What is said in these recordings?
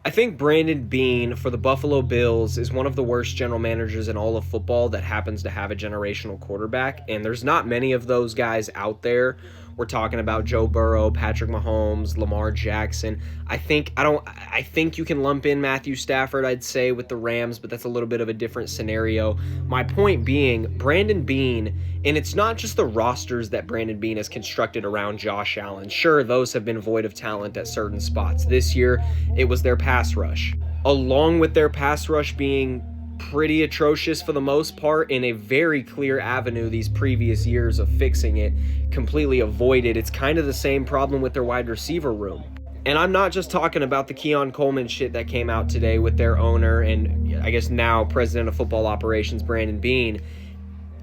I think Brandon Beane for the Buffalo Bills is one of the worst general managers in all of football that happens to have a generational quarterback, and there's not many of those guys out there. We're talking about Joe Burrow, Patrick Mahomes, Lamar Jackson. I think you can lump in Matthew Stafford, I'd say, with the Rams, but that's a little bit of a different scenario. My point being, Brandon Beane, and it's not just the rosters that Brandon Beane has constructed around Josh Allen. Sure, those have been void of talent at certain spots. This year, it was their pass rush. Along with their pass rush being pretty atrocious for the most part, in a very clear avenue these previous years of fixing it, completely avoided. It's kind of the same problem with their wide receiver room. And I'm not just talking about the Keon Coleman shit that came out today with their owner and I guess now president of football operations, Brandon Beane.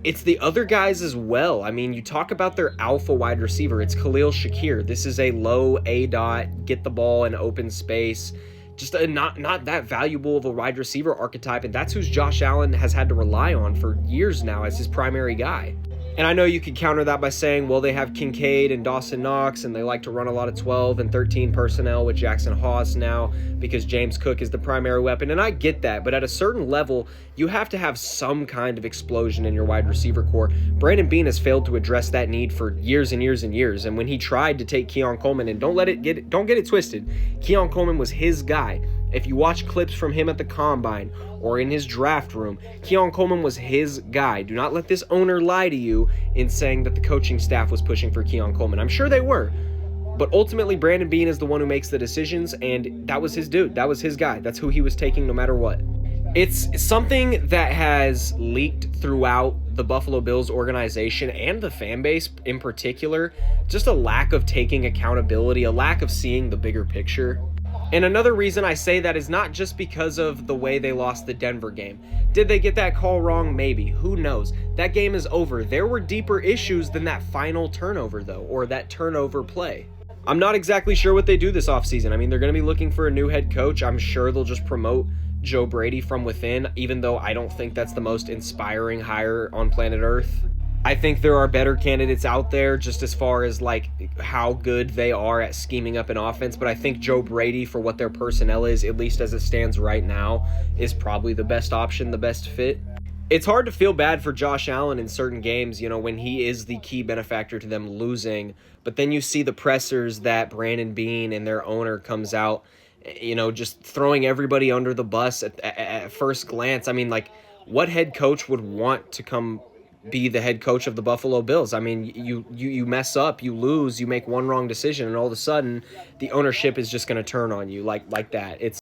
It's the other guys as well. I mean, you talk about their alpha wide receiver. It's Khalil Shakir. This is a low A dot, get the ball in open space, just not that valuable of a wide receiver archetype, and that's who Josh Allen has had to rely on for years now as his primary guy. And I know you could counter that by saying, well, they have Kincaid and Dawson Knox, and they like to run a lot of 12 and 13 personnel with Jackson Haas now because James Cook is the primary weapon, and I get that, but at a certain level, you have to have some kind of explosion in your wide receiver core. Brandon Beane has failed to address that need for years and years and years, and when he tried to take Keon Coleman, and don't get it twisted, Keon Coleman was his guy. If you watch clips from him at the Combine or in his draft room, Keon Coleman was his guy. Do not let this owner lie to you in saying that the coaching staff was pushing for Keon Coleman. I'm sure they were. But ultimately, Brandon Beane is the one who makes the decisions, and that was his dude. That was his guy. That's who he was taking no matter what. It's something that has leaked throughout the Buffalo Bills organization and the fan base in particular. Just a lack of taking accountability, a lack of seeing the bigger picture. And another reason I say that is not just because of the way they lost the Denver game. Did they get that call wrong? Maybe. Who knows? That game is over. There were deeper issues than that final turnover, though, or that turnover play. I'm not exactly sure what they do this offseason. I mean, they're going to be looking for a new head coach. I'm sure they'll just promote Joe Brady from within, even though I don't think that's the most inspiring hire on planet Earth. I think there are better candidates out there just as far as like how good they are at scheming up an offense, but I think Joe Brady, for what their personnel is, at least as it stands right now, is probably the best option, the best fit. It's hard to feel bad for Josh Allen in certain games, when he is the key benefactor to them losing, but then you see the pressers that Brandon Beane and their owner comes out, just throwing everybody under the bus at first glance. I mean, like, what head coach would want to come be the head coach of the Buffalo Bills? I mean, you mess up, you lose, you make one wrong decision, and all of a sudden the ownership is just going to turn on you like that.